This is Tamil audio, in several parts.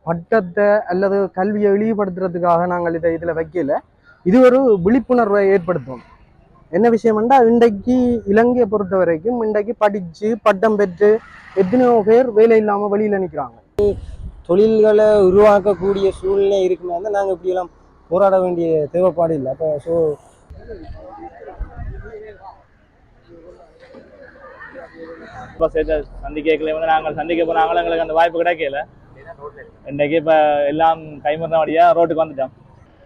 பட்டத்தை அல்லது கல்வியை இழிவுபடுத்துறதுக்காக நாங்கள் இதில் வைக்கல. இது ஒரு விழிப்புணர்வை ஏற்படுத்தும். என்ன விஷயம்னா, இன்றைக்கு இலங்கையை பொறுத்த வரைக்கும் இன்றைக்கு படித்து பட்டம் பெற்று எத்தனையோ பேர் வேலை இல்லாமல் வெளியில் நிற்கிறாங்க. தொழில்களை உருவாக்கக்கூடிய சூழ்நிலை இருக்குமே தான் நாங்கள் இப்படியெல்லாம் போராட வேண்டிய தேவைப்பாடு இல்லை. அப்போ சந்திக்கல வந்து நாங்கள் சந்திக்க போனாங்களும் எங்களுக்கு அந்த வாய்ப்பு கிடைக்கல. இன்றைக்கு இப்போ எல்லாம் கைமுறையா ரோட்டுக்கு வந்துட்டோம்.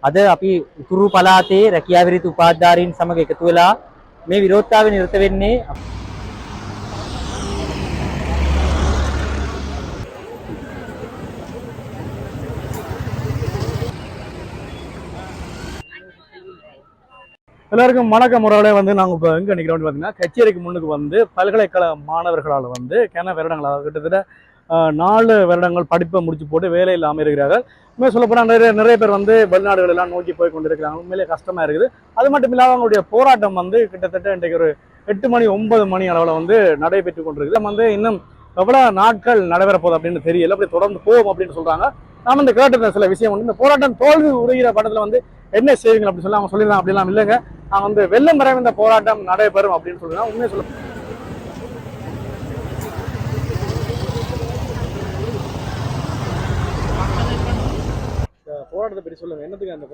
අද අපි උතුරු පළාතේ රැකියා විරහිත උපාධිධාරීන් සමග එකතු වෙලා මේ විරෝධතාවය නිරත වෙන්නේ எல்லாருக்கும் வணக்கம். முறையில வந்து நாங்கள் இப்போ எங்கே நிற்கிறோம் பார்த்தீங்கன்னா, கச்சேரிக்கு முன்னுக்கு வந்து பல்கலைக்கழக மாணவர்களால் வந்து வருடங்களாக கிட்டத்தட்ட 4 வருடங்கள் படிப்பை முடிச்சு போட்டு வேலை இல்லாமல் இருக்கிறார்கள். உண்மையை சொல்லப்போனால் நிறைய பேர் வந்து வெளிநாடுகள் எல்லாம் நோக்கி போய் கொண்டிருக்கிறாங்க. உண்மையிலே கஷ்டமாக இருக்குது. அது மட்டும் இல்லாமல் அவங்களுடைய போராட்டம் வந்து கிட்டத்தட்ட இன்றைக்கு ஒரு 8 மணி 9 மணி அளவில் வந்து நடைபெற்று கொண்டிருக்குது. நம்ம வந்து இன்னும் எவ்வளோ நாட்கள் நடைபெற போகுது அப்படின்னு தெரியல. அப்படி தொடர்ந்து போகும் அப்படின்னு சொல்கிறாங்க. நாம் இந்த கேட்ட சில விஷயம் வந்து இந்த போராட்டம் தோல்வி உறுகிற படத்தில் வந்து என்ன செய்வீங்க அப்படின்னு சொல்லி அவங்க சொல்லிடுறாங்க. அப்படிலாம் இல்லைங்க, நாங்கள் வந்து வெள்ளம் வரை இந்த போராட்டம் நடைபெறும் அப்படின்னு சொல்லிடுறாங்க. உண்மையை சொல்ல போராட்டத்தை பற்றி சொல்லுங்க. என்னத்துக்கு அந்த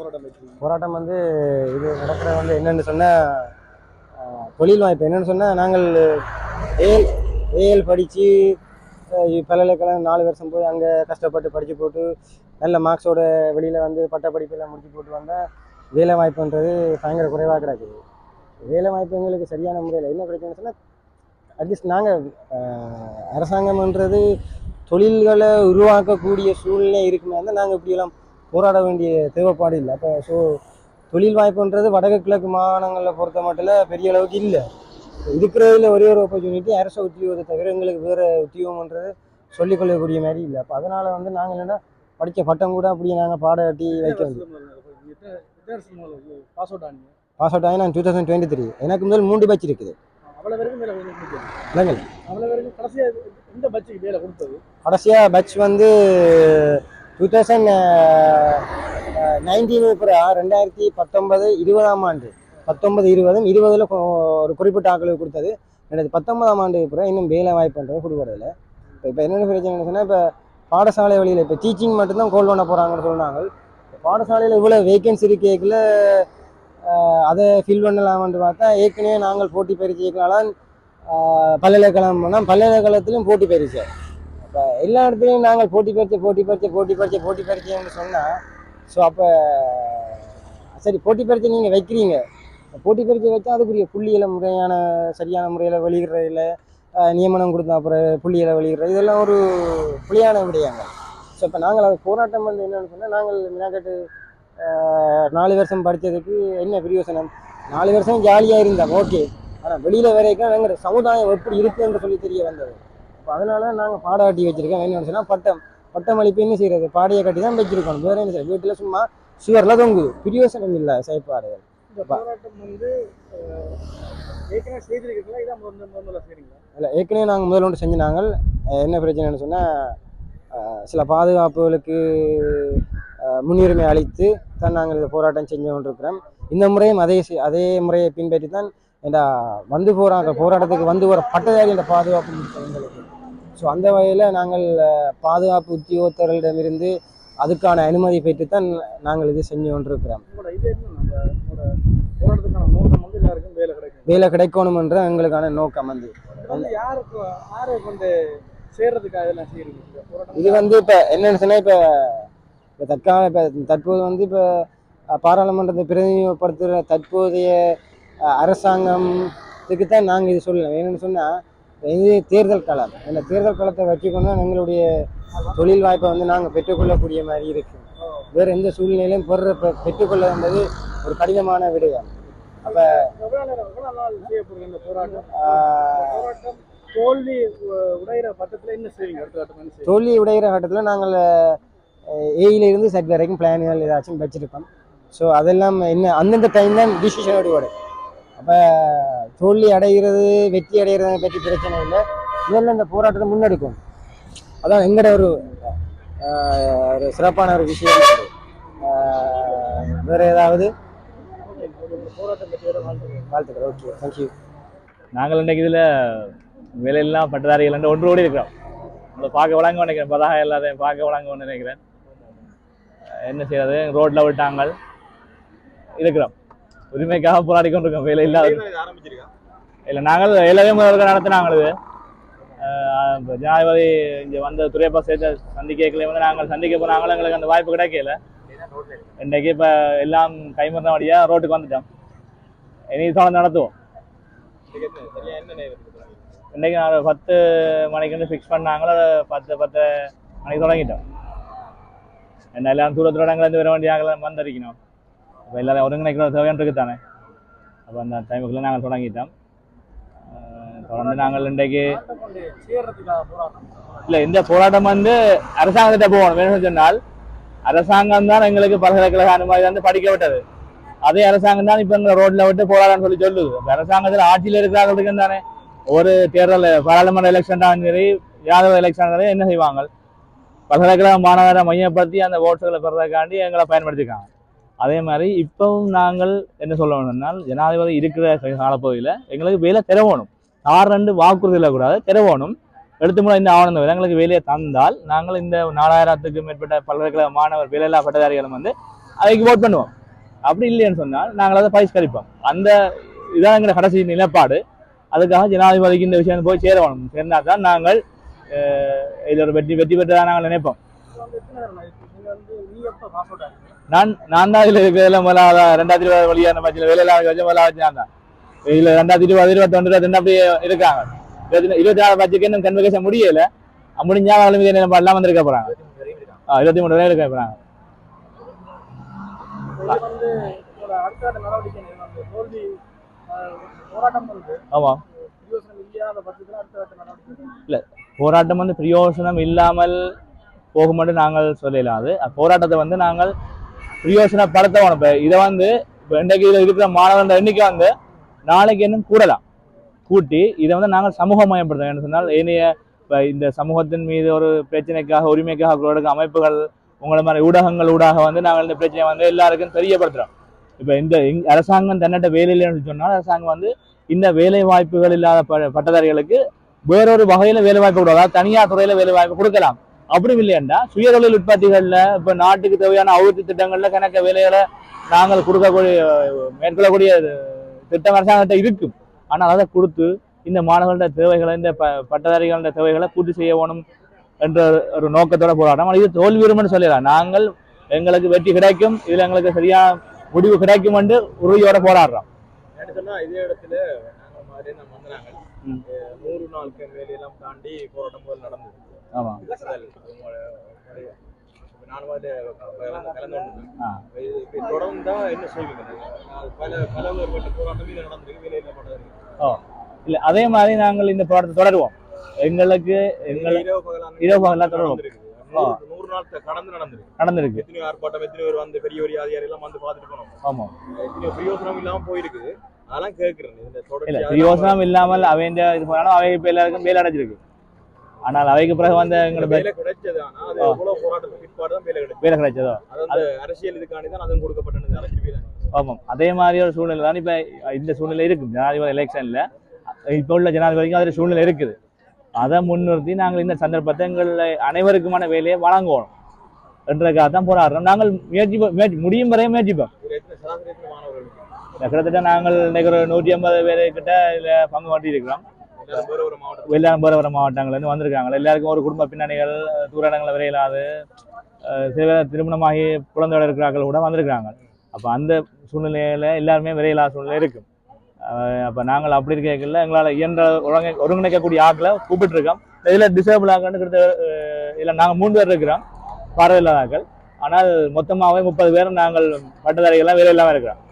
போராட்டம் வந்து இது நடக்கிற வந்து என்னென்னு சொன்னால், தொழில் வாய்ப்பு என்னென்னு சொன்னால், நாங்கள் ஏஎல் படித்து பல்கலைக்கழகம் 4 வருஷம் போய் அங்கே கஷ்டப்பட்டு படித்து போட்டு நல்ல மார்க்ஸோட வெளியில் வந்து பட்ட படிப்பெல்லாம் முடிச்சு போட்டு வந்தால் வேலை வாய்ப்புன்றது பயங்கர குறைவாக கிடக்குது. வேலை வாய்ப்பு எங்களுக்கு சரியான முறையில் என்ன பிரச்சனை சொன்னால், அட்லீஸ்ட் நாங்கள் அரசாங்கம்ன்றது தொழில்களை உருவாக்கக்கூடிய சூழ்நிலை இருக்குமே தான் நாங்கள் இப்படியெல்லாம் போராட வேண்டிய தேவைப்பாடு இல்லை. அப்போ தொழில் வாய்ப்புன்றது வடக்கு கிழக்கு மாகாணங்களில் பொறுத்த மட்டும் பெரிய அளவுக்கு இல்லை. இருக்கிறதுல ஒரே ஒரு ஆப்பர்ச்சுனிட்டி அரசு உத்தியோகத்தை தவிர எங்களுக்கு வேறு உத்தியோகம்ன்றது சொல்லிக்கொள்ளக்கூடிய மாதிரி இல்லை. அப்போ அதனால் வந்து நாங்கள் என்னென்னா படித்த பட்டம் கூட அப்படியே நாங்கள் பாடாட்டி வைக்க வேண்டியது. பாஸ் அவுட் ஆகி நான் 2023. எனக்கு முதல் 3 பேட்ச் இருக்குது. கடைசியாக பேட்ச் வந்து 2019 2019 20ஆம் ஆண்டு 19-20 ஒரு குறிப்பிட்ட ஆக்களுக்கு கொடுத்தது. 2019ஆம் ஆண்டு அப்புறம் இன்னும் வேலை வாய்ப்புன்றது கொடுக்கறதில்ல. இப்போ என்னென்ன பிரச்சனை சொன்னால், இப்போ பாடசாலை வழியில் இப்போ டீச்சிங் மட்டும்தான் கோல் பண்ண போகிறாங்கன்னு சொன்னாங்க. பாடசாலையில் இவ்வளோ வேகன்சி இருக்கேக்கில் அதை ஃபில் பண்ணலாம்னு பார்த்தா, ஏற்கனவே நாங்கள் போட்டி பயிற்சிக்கலாம் பல்கலைக்கழகம் போனால் பல்கலைக்கழகத்திலையும் போட்டி பயிற்சி. இப்போ எல்லா இடத்துலையும் நாங்கள் போட்டி பயிற்சின்னு சொன்னால், ஸோ அப்போ சரி போட்டி பயிற்சி நீங்கள் வைக்கிறீங்க, போட்டி பயிற்சி வச்சா அதுக்குரிய புள்ளிகளை முறையான சரியான முறையில் வெளியிடுறதில்ல, நியமனம் கொடுத்தா அப்புறம் புள்ளிகளை வெளியிடுறது, இதெல்லாம் ஒரு புள்ளியான விடயங்க. ஸோ இப்போ நாங்கள் அது போராட்டம் வந்து என்னென்னு சொன்னால், நாங்கள் மினாக்கட்டு 4 வருஷம் படித்ததுக்கு என்ன பிரயோசனம்? 4 வருஷம் ஜாலியாக இருந்தாங்க, ஓகே. ஆனால் வெளியில் வரைக்கும் எங்களோட சமுதாயம் எப்படி இருக்குன்னு சொல்லி தெரிய வந்தது. இப்போ அதனால நாங்கள் பாடாட்டி வச்சுருக்கோம். என்னென்னு சொன்னால், பட்டம் அளிப்பு என்ன செய்கிறது, பாடையை கட்டி தான் வச்சுருக்கணும். வேறு என்ன செய்ய, வீட்டில் சும்மா சுவரில் தொங்குது, பிரயோசனம் இல்லை செயற்பாடுகள். இல்லை, ஏற்கனவே நாங்கள் முதல்ல ஒன்று செஞ்சினாங்க. என்ன பிரச்சனைன்னு சொன்னால், சில பாதுகாப்புகளுக்கு முன்னுரிமை அளித்து தான் நாங்கள் இந்த போராட்டம் செஞ்சு கொண்டிருக்கிறோம். இந்த முறையும் அதே முறையை பின்பற்றி தான் இந்த வந்து போகிறாங்க போராட்டத்துக்கு வந்து ஒரு பட்டதாரி என்ற பாதுகாப்பு எங்களுக்கு. ஸோ அந்த வகையில் நாங்கள் பாதுகாப்பு உத்தியோகத்தர்களிடமிருந்து அதுக்கான அனுமதி பெற்றுத்தான் நாங்கள் இது செஞ்சு கொண்டிருக்கிறோம். வேலை கிடைக்கணும் என்ற எங்களுக்கான நோக்கம் வந்து இது வந்து இப்போ என்னென்னு சொன்னால், இப்போ தற்போது வந்து இப்போ பாராளுமன்றத்தை பிரதிநிதிப்படுத்துகிற தற்போதைய அரசாங்கத்துக்கு தான் நாங்கள் இது சொல்லலாம். என்னென்னு சொன்னால், இது தேர்தல் காலம். இந்த தேர்தல் காலத்தை வச்சுக்கொண்டு தான் எங்களுடைய தொழில் வாய்ப்பை வந்து நாங்கள் பெற்றுக்கொள்ளக்கூடிய மாதிரி இருக்குது. வேறு எந்த சூழ்நிலையிலும் பெற்றுக்கொள்ள என்பது ஒரு கடினமான விடயம். அப்போ தோல்வி உடைகிற கட்டத்தில் நாங்கள் ஏயிலிருந்து சட் வரைக்கும் பிளான்கள் ஏதாச்சும் வச்சுருப்போம். ஸோ அதெல்லாம் என்ன அந்தந்த டைம் தான் டிசிஷன் எடுவாடு. அப்போ தோல்வி அடைகிறது வெற்றி அடைகிறத பற்றி பிரச்சனை இல்லை. முதல்ல இந்த போராட்டத்தை முன்னெடுக்கும். அதான் எங்களோட ஒரு ஒரு சிறப்பான ஒரு விஷயம் இது. வேற ஏதாவது வாழ்த்துக்கள். Okay, thank you. நாங்கள் இன்றைக்கு இதில் வேலையெல்லாம் பட்டதாரிகள் ஒன்று ஓடி இருக்கிறோம். உங்களை பார்க்க வழங்க நினைக்கிறேன், பதாக எல்லாத்தையும் பார்க்க வழங்க நினைக்கிறேன். என்ன செய்யறது, ரோட்டில் விட்டாங்க இருக்கிறோம், உரிமைக்காக போராடி கொண்டிருக்கோம். வேலை இல்லாத இல்லை, நாங்கள் எல்லாமே முதல்ல நடத்தினாங்க. இது ஜனாதிபதி இங்கே வந்த துறையப்பா சேர்த்த சந்திக்கல வந்து நாங்கள் சந்திக்க போனாங்களும் எங்களுக்கு அந்த வாய்ப்பு கிடைக்கல. இன்றைக்கு இப்போ எல்லாம் கைமறின வழியாக ரோட்டுக்கு வந்துட்டோம். இனி தொடர்ந்து நடத்துவோம். இன்றைக்கு நான் 10 மணிக்கு வந்து ஃபிக்ஸ் பண்ணாங்களோ, 10 மணிக்கு தொடங்கிட்டோம். என்ன எல்லாம் தூரத்தோட இடங்கள்லேருந்து வர வேண்டிய வந்திருக்கணும். அப்போ எல்லாரும் ஒருங்கிணைக்கிற தேவையான இருக்குது தானே. அப்போ அந்த டைமுக்குள்ளே நாங்கள் தொடங்கிட்டோம். தொடர்ந்து நாங்கள் இன்றைக்கு இல்லை, இந்த போராட்டம் வந்து அரசாங்கத்தை போகணும். வேணும்னு சொன்னால் அரசாங்கம் தான் எங்களுக்கு பல்கலைக்கழக அனுமதி வந்து படிக்க விட்டது. அதே அரசாங்கம் தான் இப்போ எங்களை ரோட்டில் விட்டு போராடன்னு சொல்லி சொல்லுது. அரசாங்கத்தில் ஆட்சியில் இருக்கிறார்களுக்கு தானே ஒரு தேர்தல், பாராளுமன்ற எலெக்ஷன் தான் சரி, யாதவ எலெக்ஷன் என்ன செய்வாங்க, பல்கலைக்கழக மாணவரை மையப்படுத்தி அந்த ஓட்டுகளை பெறதுக்காண்டி எங்களை பயன்படுத்திக்காங்க. அதே மாதிரி இப்பவும் நாங்கள் என்ன சொல்லணும்னா, ஜனாதிபதி இருக்கிற காலப்பகுதியில் எங்களுக்கு வேலை திறவணும். 6 வாக்குறுதி இல்லக்கூடாது, திறவணும். எடுத்து முறை இந்த ஆவணம் வேலை எங்களுக்கு வேலையை தந்தால் நாங்கள் இந்த 4000த்துக்கும் மேற்பட்ட பல்கலைக்கழக மாணவர் வேலையில்லா பட்டதாரிகளும் வந்து அதுக்கு ஓட் பண்ணுவோம். அப்படி இல்லைன்னு சொன்னால் நாங்கள் அதை பரிஷ்கரிப்போம். அந்த இதான் எங்களை கடைசி நிலைப்பாடு. அதுக்காக ஜனாதிபதிக்கு இந்த விஷயம் போய் சேரணும். சேர்ந்தா தான் நாங்கள் இதில் ஒரு வெற்றி பெற்றதாக நாங்கள் நினைப்போம். நான் தான் இதில் இருக்கிறதுல முதலாவது 2020 வழியான பட்சத்தில் வேலையில்லாத வச்சு முதலாவது நான் தான். இதில் 2020, 2021, 2022 அப்படி இருக்காங்க. 24 பட்ஜெட்டுக்கு இன்னும் கன்வெகேஷன் முடியல. முடிஞ்சா எல்லாம் வந்திருக்க போறாங்க. 23 வரை இருக்க போறாங்க. ஆமா, இல்ல போராட்டம் வந்து பிரயோசனம் இல்லாமல் போகும்போது நாங்கள் சொல்லலாம். அது போராட்டத்தை வந்து நாங்கள் பிரயோசனப்படுத்தணும். இப்போ இதை வந்து இன்றைக்கு இதில் இருக்கிற மாணவர்கள் எண்ணிக்கை வந்து நாளைக்கு இன்னும் கூடலாம். கூட்டி இதை வந்து நாங்கள் சமூகமயப்படுத்தோம். என்ன சொன்னால் ஏனைய இந்த சமூகத்தின் மீது ஒரு பிரச்சனைக்காக, உரிமைக்காக அமைப்புகள், உங்களை மாதிரி ஊடகங்கள் ஊடாக வந்து நாங்கள் இந்த பிரச்சனையை வந்து எல்லாருக்கும் தெரியப்படுத்துகிறோம். இப்போ இந்த அரசாங்கம் தன்னிட்ட வேலை இல்லைன்னு சொன்னால் அரசாங்கம் வந்து இந்த வேலை வாய்ப்புகள் இல்லாத பட்டதாரிகளுக்கு வேறொரு வகையில் வேலை வாய்ப்பு கொடுக்கும். அதாவது தனியார் துறையில் வேலை வாய்ப்பு கொடுக்கலாம். அப்படி இல்லையாண்டா சுயதொழில் உற்பத்திகளில் இப்போ நாட்டுக்கு தேவையான அபிவிருத்தி திட்டங்களில் கணக்க வேலைகளை நாங்கள் கொடுக்கக்கூடிய மேற்கொள்ளக்கூடிய திட்டம் அரசாங்கத்தை இருக்கும். ஆனால் அதை கொடுத்து இந்த மாணவர்களோட தேவைகளை, இந்த பட்டதாரிகளோட தேவைகளை பூர்த்தி செய்ய வேணும் என்ற ஒரு நோக்கத்தோட போராட்டம். இது தோல்வி விரும்புன்னு சொல்லிடலாம். நாங்கள் எங்களுக்கு வெற்றி கிடைக்கும், இதில் எங்களுக்கு சரியான முடிவு கிடைக்கும் என்று உறுதியோட போராடுறோம். இதே இடத்துல நாங்கள் 100 நாளுக்கு வேலையெல்லாம் தாண்டி போராட்டம் போது நடந்தது. ஆமா, நானும் தொடர்ந்தா என்ன செய்வீங்க? பல போராட்டம் நடந்திருக்கு, வேலையில பட்டதாரி. இல்ல அதே மாதிரி நாங்கள் இந்த போராட்டத்தை தொடருவோம். எங்களுக்கு இரவு பகலா தொடருவோம். 100 நாள் கடந்து நடந்திருக்கு. எத்தனை ஆர்ப்பாட்டம், எத்தனை பேர் வந்து பெரிய பெரிய அதிகாரி எல்லாம் வந்து பார்த்துட்டு போனோம். ஆமா, எத்தனை பிரயோசனம் இல்லாம போயிருக்குது. அதெல்லாம் கேட்கிறேன். இல்ல பிரயோசனம் இல்லாமல் அவைந்த இது போனாலும் அவை இப்ப எல்லாருக்கும் வேலை அடைஞ்சிருக்கு. ஆனால் அவைக்கு பிறகு வந்து எங்களுக்கு வேலை கிடைச்சது. ஆனா அது எவ்வளவு போராட்டத்துக்கு பிற்பாடு தான் வேலை கிடைச்சதோ. அது அரசியல் இதுக்காண்டி தான் அதுவும் கொடுக்கப்பட்டது. அரசியல். ஆமாம், அதே மாதிரி ஒரு சூழ்நிலை தான் இப்ப இந்த சூழ்நிலை இருக்கும். ஜனாதிபதி எலெக்ஷன்ல இப்ப உள்ள ஜனாதிபதிக்கும் அதில் சூழ்நிலை இருக்குது. அதை முன்னிறுத்தி நாங்கள் இந்த சந்தர்ப்பத்தை எங்கள் அனைவருக்குமான வேலையை வழங்குவோம் என்றதுக்காக தான் போராடுறோம். நாங்கள் முயற்சி முடியும் வரையும் முயற்சிப்போம். கிட்டத்தட்ட நாங்கள் இன்னைக்கு ஒரு 150 பேரு கிட்ட இதில் பங்கு மாட்டி இருக்கிறோம். எல்லாம் வேறு மாவட்டங்கள்லேருந்து வந்திருக்காங்க. எல்லாருக்கும் ஒரு குடும்ப பின்னணிகள், தூர இடங்களை விரையிலாது, சில திருமணமாகி குழந்தையோட இருக்கிறார்கள் கூட வந்திருக்காங்க. அப்போ அந்த சூழ்நிலையில் எல்லாருமே விரையிலாத சூழ்நிலை இருக்கும். அப்போ நாங்கள் அப்படி இருக்கல எங்களால் இயன்ற ஒருங்கிணைக்கக்கூடிய ஆக்களை கூப்பிட்டுருக்கோம். இதில் டிசேபிள் ஆக்கன்னு கிட்ட இதில் நாங்கள் 3 பேர் இருக்கிறோம் பார்வையில்லாத ஆக்கள். ஆனால் மொத்தமாகவே 30 பேரும் நாங்கள் பட்டதாரிகள்லாம் வேலை இல்லாமல் இருக்கிறோம்.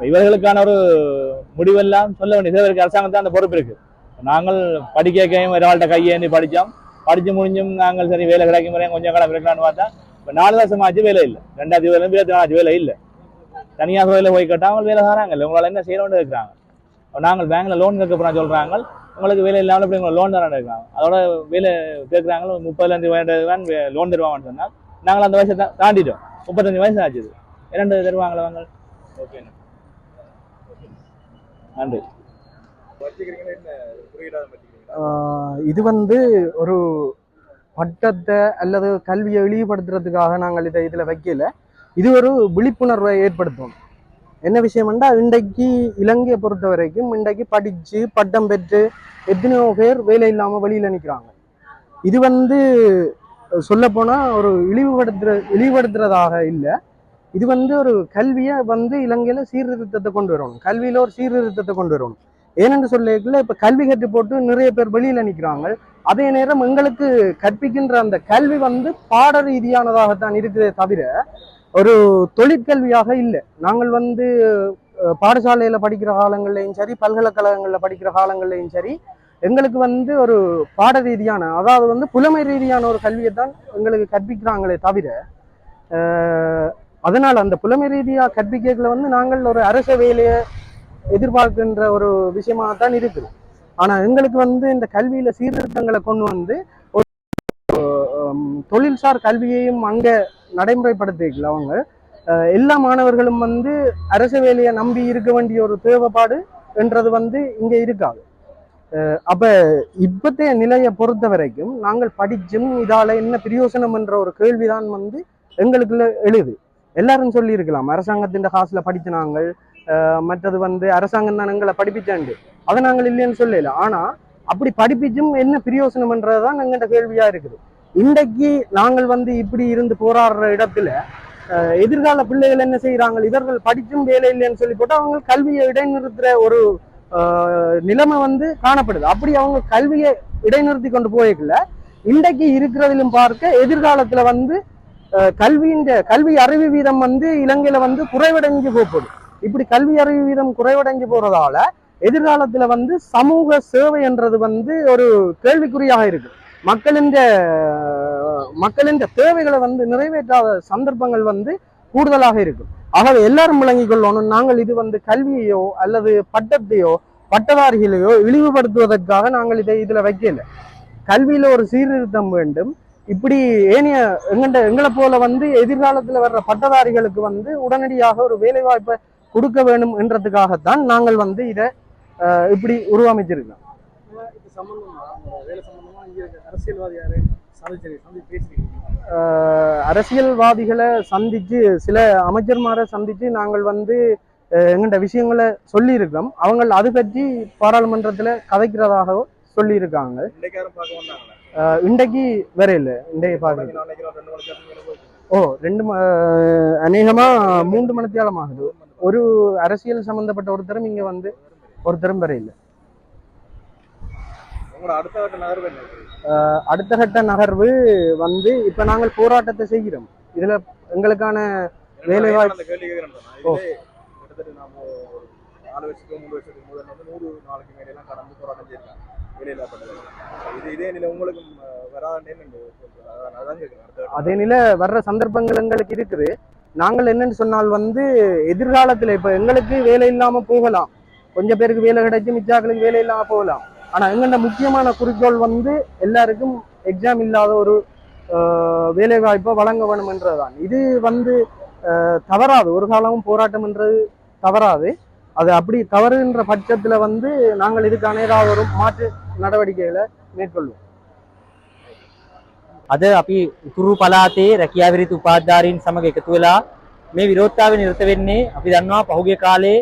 இவர்களுக்கான ஒரு முடிவெல்லாம் சொல்ல வேண்டிய சிலருக்கு அரசாங்கத்தான் அந்த பொறுப்பு இருக்குது. நாங்கள் படிக்கையும் ஒருவாள்கிட்ட கையேந்தி படித்தோம். படித்து முடிஞ்சும் நாங்கள் சரி வேலை கிடைக்கும் வரையும் கொஞ்சம் காலம் இருக்கலாம்னு பார்த்தா இப்போ 4 வருஷமாச்சு வேலை இல்லை. 2024 வேலை இல்லை. தனியார் துறையில் போய் கேட்டால் அவங்க வேலை தராங்க இல்லை. உங்களால் என்ன செய்யணும்னு இருக்கிறாங்க. நாங்கள் பேங்கில் லோன் கேட்க போனால் சொல்கிறாங்க உங்களுக்கு வேலை இல்லாமல் இப்படி உங்களுக்கு லோன் தர இருக்காங்க. அதோட வேலை கேட்குறாங்களோ 35 வயது லோன் தருவாங்கன்னு சொன்னால் நாங்கள் அந்த வயசை தாண்டிட்டோம். 35 வயசு ஆச்சுது. 2 தருவாங்களா வாங்க. ஓகே நன்றி. வச்சுக்கிறீங்களா என்ன குறியீடாக வச்சுக்கிறீங்களா? இது வந்து ஒரு பட்டத்தை அல்லது கல்வியை இழிவுபடுத்துறதுக்காக நாங்கள் இதை இதில் வைக்கல. இது ஒரு விழிப்புணர்வை ஏற்படுத்தும். என்ன விஷயம்னா, இன்றைக்கு இலங்கையை பொறுத்த வரைக்கும் இன்றைக்கு படித்து பட்டம் பெற்று எத்தனையோ பேர் வேலை இல்லாமல் வெளியில் நிற்கிறாங்க. இது வந்து சொல்லப்போனால் ஒரு இழிவுபடுத்துறதாக இல்லை. இது வந்து ஒரு கல்வியை வந்து இலங்கையில் சீர்திருத்தத்தை கொண்டு வரணும். கல்வியில் ஒரு சீர்திருத்தத்தை கொண்டு வரணும். ஏனென்று சொல்லல, இப்போ கல்வி கற்று போட்டு நிறைய பேர் வெளியில் நிற்கிறாங்க. அதே நேரம் எங்களுக்கு கற்பிக்கின்ற அந்த கல்வி வந்து பாட ரீதியானதாகத்தான் இருக்குதே தவிர ஒரு தொழிற்கல்வியாக இல்லை. நாங்கள் வந்து பாடசாலையில் படிக்கிற காலங்கள்லையும் சரி, பல்கலைக்கழகங்களில் படிக்கிற காலங்கள்லையும் சரி, எங்களுக்கு வந்து ஒரு பாட ரீதியான, அதாவது வந்து புலமை ரீதியான ஒரு கல்வியை தான் எங்களுக்கு கற்பிக்கிறாங்களே தவிர, அதனால் அந்த புலமை ரீதியாக கற்பிக்கல வந்து நாங்கள் ஒரு அரச வேலையை எதிர்பார்க்கின்ற ஒரு விஷயமாகத்தான் இருக்குது. ஆனால் எங்களுக்கு வந்து இந்த கல்வியில் சீர்திருத்தங்களை கொண்டு வந்து ஒரு தொழில்சார் கல்வியையும் அங்கே நடைமுறைப்படுத்திக்கல. அவங்க எல்லா மாணவர்களும் வந்து அரச வேலையை நம்பி இருக்க வேண்டிய ஒரு தேவைப்பாடு என்றது வந்து இங்கே இருக்காது. அப்போ இப்பத்தைய நிலையை பொறுத்த வரைக்கும் நாங்கள் படிச்சும் இதால் என்ன பிரயோசனம் என்ற ஒரு கேள்விதான் வந்து எங்களுக்குள்ள எழுது. எல்லாரும் சொல்லி இருக்கலாம், அரசாங்கத்தின் காசில் படித்த நாங்கள், மற்றது வந்து அரசாங்கம் தான் எங்களை படிப்பிச்சாண்டு, அதை நாங்கள் இல்லைன்னு சொல்லல. ஆனால் அப்படி படிப்பிச்சும் என்ன பிரயோசனம்ன்றதுதான் எங்கள்கிட்ட கேள்வியாக இருக்குது. இன்றைக்கு நாங்கள் வந்து இப்படி இருந்து போராடுற இடத்துல எதிர்கால பிள்ளைகள் என்ன செய்கிறாங்க, இவர்கள் படிச்சும் வேலை இல்லைன்னு சொல்லி போட்டு அவங்க கல்வியை இடைநிறுத்துற ஒரு நிலைமை வந்து காணப்படுது. அப்படி அவங்க கல்வியை இடைநிறுத்தி கொண்டு போய்க்கல, இன்றைக்கு இருக்கிறதிலும் பார்க்க எதிர்காலத்துல வந்து கல்வி அறிவு வீதம் வந்து இலங்கையில வந்து குறைவடைஞ்சு போகுது. இப்படி கல்வி அறிவு வீதம் குறைவடைஞ்சு போறதால எதிர்காலத்துல வந்து சமூக சேவை என்றது வந்து ஒரு கேள்விக்குறியாக இருக்கு. மக்களின் தேவைகளை வந்து நிறைவேற்றாத சந்தர்ப்பங்கள் வந்து கூடுதலாக இருக்கும். ஆகவே எல்லாரும் விளங்கிக் கொள்ளணும், நாங்கள் இது வந்து கல்வியையோ அல்லது பட்டத்தையோ பட்டதாரிகளையோ இழிவுபடுத்துவதற்காக நாங்கள் இதுல வைக்கல. கல்வியில ஒரு சீர்திருத்தம் வேண்டும். இப்படி ஏனைய எங்களை போல வந்து எதிர்காலத்துல வர்ற பட்டதாரிகளுக்கு வந்து உடனடியாக ஒரு வேலை வாய்ப்பை கொடுக்க வேண்டும் என்றதுக்காகத்தான் நாங்கள் வந்து இதை இப்படி உருவமைச்சிருக்கோம். இது சம்பந்தமா வேலை சம்பந்தமா இங்க அரசியல்வாதி யாரு அரசியல்வாதிகளை சந்திச்சு சில அமைச்சர்மாரை சந்திச்சு நாங்கள் வந்து எங்கள்கிட்ட விஷயங்களை சொல்லியிருக்கோம். அவங்க அது பற்றி பாராளுமன்றத்தில் கதைக்கிறதாக சொல்லியிருக்காங்க. இன்றைக்கு வேற இல்லை, இன்றைக்கு பார்க்க அநேகமா 3 மணித்தியாலம் ஆகுது. ஒரு அரசியல் சம்பந்தப்பட்ட ஒருத்தரும் இங்க வந்து ஒருத்தரும் வர இல்லை. அடுத்த கட்ட நகர்வு வந்து இப்ப நாங்கள் போராட்டத்தை செய்கிறோம். இதுல எங்களுக்கான வேலை வாய்ப்பு அதே நிலை வர்ற சந்தர்ப்பங்கள் எங்களுக்கு இருக்குது. நாங்கள் என்னன்னு சொன்னால் வந்து எதிர்காலத்துல இப்ப எங்களுக்கு வேலை இல்லாம போகலாம், கொஞ்சம் பேருக்கு வேலை கிடைக்கும், மிச்சாக்களுக்கு வேலை இல்லாம போகலாம். ஆனா எங்கள்ட முக்கியமான குறிக்கோள் வந்து எல்லாருக்கும் எக்ஸாம் இல்லாத ஒரு வேலை வாய்ப்பை வழங்க வேணும் என்றதுதான். இது வந்து தவறாது, ஒரு காலமும் போராட்டம் என்றது தவறாது. அது அப்படி தவறுகின்ற பட்சத்துல வந்து நாங்கள் இதுக்கான ஏதாவது ஒரு மாற்று நடவடிக்கைகளை மேற்கொள்வோம். අද අපි උතුරු පළාතේ රැකියා විරහිත උපාධිධාරීන් සමග එකතු වෙලා මේ විරෝධතාවය නිරත වෙන්නේ අපි දන්නවා පහුගිය කාලේ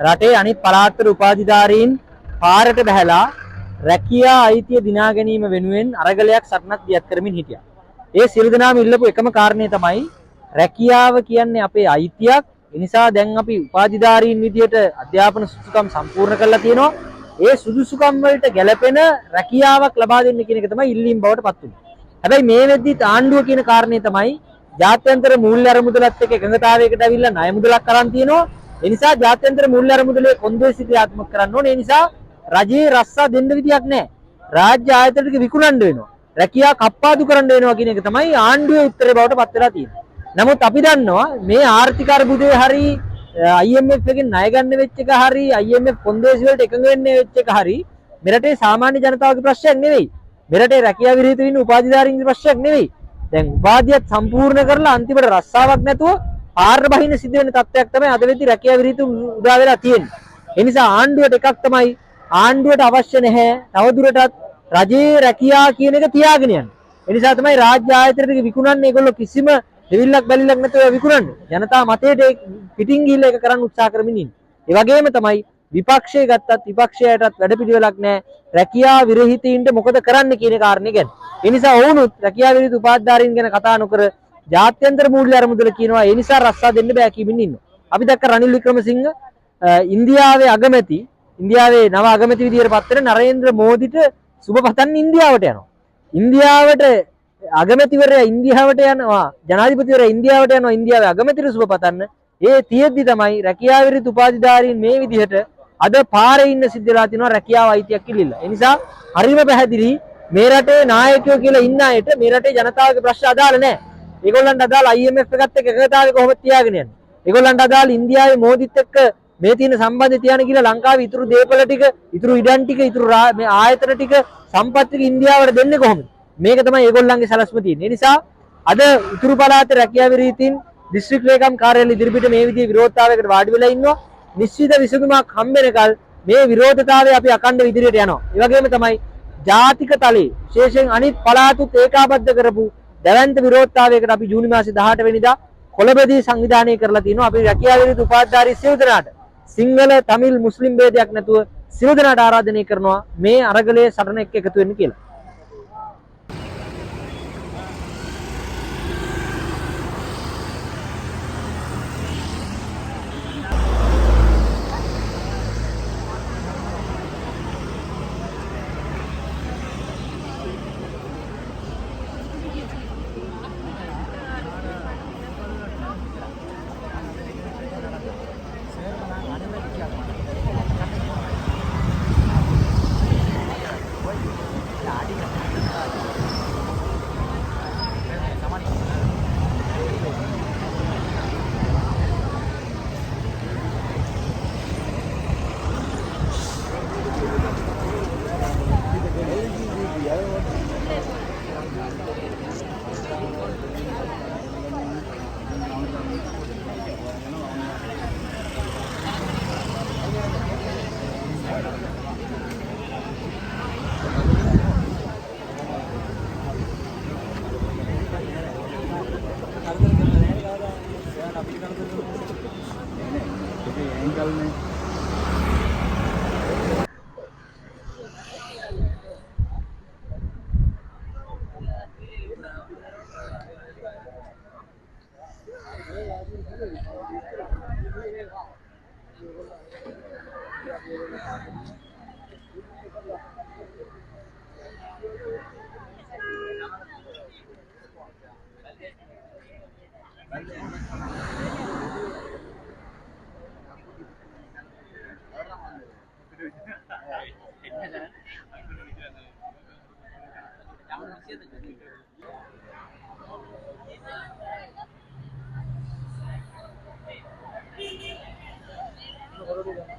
රටේ අනිත් පළාත්වල උපාධිධාරීන් පාරට බහැලා රැකියා අයිතිය දිනා ගැනීම වෙනුවෙන් අරගලයක් සටනක් දියත් කරමින් හිටියා. ඒ සියලු දෙනාම ඉල්ලපු එකම කාරණේ තමයි රැකියාව කියන්නේ අපේ අයිතියක්. ඒ නිසා දැන් අපි උපාධිධාරීන් විදියට අධ්‍යාපන සුසුකම් සම්පූර්ණ කරලා තියෙනවා. ඒ සුදුසුකම් වලට ගැළපෙන රැකියාවක් ලබා දෙන්න කියන එක තමයි ඉල්ලීම් බවට පත් වෙන්නේ. හැබැයි මේ වෙද්දි ආණ්ඩුව කියන කාරණේ තමයි ජාත්‍යන්තර මූල්‍ය අරමුදලත් එක්ක එකඟතාවයකට අවිල්ලා ණය මුදලක් අරන් තියෙනවා. ඒ නිසා ජාත්‍යන්තර මූල්‍ය අරමුදලේ කොන්දේසි ක්‍රියාත්මක කරන්න ඕනේ. ඒ නිසා රජයේ රස්සා දෙන්න විදියක් නැහැ. රාජ්‍ය ආයතන ටික විකුණන්න වෙනවා. රැකියා කප්පාදු කරන්න වෙනවා කියන එක තමයි ආණ්ඩුවේ උත්තරේ බවට පත් වෙලා තියෙන්නේ. නමුත් අපි දන්නවා මේ ආර්ථික අර්බුදේ හරි IMF එකෙන් ණය ගන්න වෙච්ච එක හරි IMF කොන්දේසි වලට එකඟ වෙන්නේ වෙච්ච එක හරි මෙරටේ සාමාන්‍ය ජනතාවගේ ප්‍රශ්නයක් නෙවෙයි. මෙරටේ රැකියාව විරහිත වෙන උපාධිධාරීන්ගේ ප්‍රශ්නයක් නෙවෙයි. දැන් උපාධියත් සම්පූර්ණ කරලා අන්තිමට රස්සාවක් නැතුව පාර බහින්න සිද්ධ වෙන තත්ත්වයක් තමයි අද වෙද්දි රැකියාව විරහිත උදා වෙලා තියෙන්නේ. ඒ නිසා ආණ්ඩුවට එකක් තමයි ආණ්ඩුවට අවශ්‍ය නැහැ තවදුරටත් රජයේ රැකියා කියන එක තියාගෙන යන්න. ඒ නිසා තමයි රාජ්‍ය ආයතන ටික විකුණන්නේ ඒගොල්ලෝ කිසිම දෙවිල්ලක් බැලිලක් නැතුව විකුණන්නේ. ජනතා මතයට පිටින් ගිහිල්ලා ඒක කරන්න උත්සාහ කරමින් ඉන්නේ. ඒ වගේම තමයි විපක්ෂය ගත්තත් විපක්ෂයටත් වැඩපිළිවෙලක් නැහැ. රැකියා විරහිතයින්ට මොකද කරන්න කියන කාරණේ ගැන. ඒ නිසා ඔවුනුත් රැකියා විරහිත උපාධිධාරීන් ගැන කතා නොකර ජාත්‍යන්තර මූල්‍ය අරමුදල කියනවා. ඒ නිසා රස්සා දෙන්න බෑ කියමින් ඉන්නවා. අපි දැක්ක රනිල් වික්‍රමසිංහ ඉන්දියාවේ අගමැති ඉන්දියාවේ නව අගමැති විදියට පත් වෙන නරේන්ද්‍ර මෝදිට සුබ පතන්න ඉන්දියාවට යනවා. ඉන්දියාවට අගමැතිවරයා ඉන්දියාවට යනවා. ජනාධිපතිවරයා ඉන්දියාවට යනවා ඉන්දියාවේ අගමැතිට සුබ පතන්න. ඒ තියෙද්දි තමයි රැකියා විරහිත උපාධිධාරීන් මේ විදිහට අද පාරේ ඉන්න සිද්ධ වෙලා තිනවා රැකියාව අයිතියක් කිලිල්ල. ඒ නිසා හරිම පැහැදිලි මේ රටේ නායකයෝ කියලා ඉන්න අයට මේ රටේ ජනතාවගේ ප්‍රශ්න අදාළ නැහැ. ඒගොල්ලන්ට අදාළ IMF එකත් එක්ක එකගතාවේ කොහොමද තියාගෙන යන්නේ? ඒගොල්ලන්ට අදාළ ඉන්දියාවේ මෝදිත් එක්ක මේ තියෙන සම්බන්ධය තියාගෙන කියලා ලංකාවේ ඉතුරු දේපල ටික, ඉතුරු ඉඩම් ටික, ඉතුරු මේ ආයතන ටික සම්පත් ටික ඉන්දියාවට දෙන්නේ කොහොමද? මේක තමයි ඒගොල්ලන්ගේ සැලැස්ම තියෙන්නේ. ඒ නිසා අද ඉතුරු පළාතේ රැකියා විරහිතින් දිස්ත්‍රික් ලේකම් කාර්යාලය ඉදිරිපිට මේ විදිහේ විරෝධතාවයකට වාඩි වෙලා ඉන්නවා. නිශ්චිත විසඳුමක් හම්බෙනකල් මේ විරෝධතාවය අපි අකණ්ඩව ඉදිරියට යනවා. ඒ වගේම තමයි ජාතික තලයේ විශේෂයෙන් අනිත් පළාතුත් ඒකාබද්ධ කරපු දැවැන්ත විරෝධතාවයකට අපි ජූනි මාසේ 18 වෙනිදා කොළඹදී සංවිධානය කරලා තිනවා. අපි රැකියා විරහිත උපාධිධාරී සියලු දෙනාට සිංහල, තමිල්, මුස්ලිම් ભેදයක් නැතුව සියලු දෙනාට ආරාධනය කරනවා මේ අරගලයේ සටන එක්ක එකතු වෙන්න කියලා.